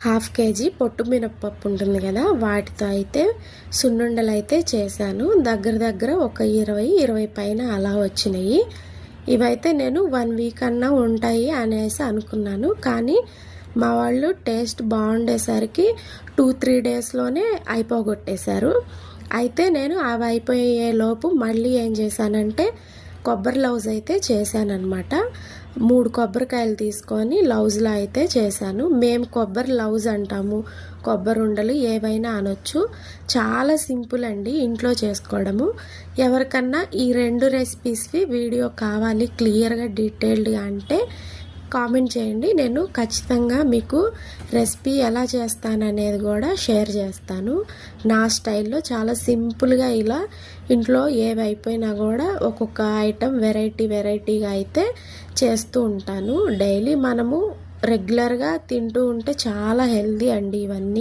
Half KG పొట్టు మినపప్పు ఉంటుంది కదా, వాటితో అయితే సున్నుండలు అయితే చేశాను. దగ్గర ఒక 20 పైన అలా వచ్చినాయి. ఇవైతే నేను 1 వీక్ అన్నా ఉంటాయి అనేసి అనుకున్నాను. కానీ మా వాళ్ళు టేస్ట్ బాగుండేసరికి 2-3 డేస్లోనే అయిపోగొట్టేశారు. అయితే నేను అవి అయిపోయే లోపు మళ్ళీ ఏం చేశానంటే కొబ్బరి లౌజ్ అయితే చేశానన్నమాట. 3 కొబ్బరికాయలు తీసుకొని లౌజ్లా అయితే చేశాను. మేము కొబ్బరి లౌజ్ అంటాము, కొబ్బరి ఉండలు ఏవైనా అనొచ్చు. చాలా సింపుల్ అండి ఇంట్లో చేసుకోవడము. ఎవరికన్నా ఈ 2 రెసిపీస్వి వీడియో కావాలి క్లియర్గా డీటెయిల్డ్గా అంటే కామెంట్ చేయండి. నేను ఖచ్చితంగా మీకు రెసిపీ ఎలా చేస్తాననేది కూడా షేర్ చేస్తాను. నా స్టైల్లో చాలా సింపుల్గా ఇలా ఇంట్లో ఏవి అయిపోయినా కూడా ఒక్కొక్క ఐటెం వెరైటీగా అయితే చేస్తూ ఉంటాను. డైలీ మనము రెగ్యులర్గా తింటూ ఉంటే చాలా హెల్దీ అండి ఇవన్నీ.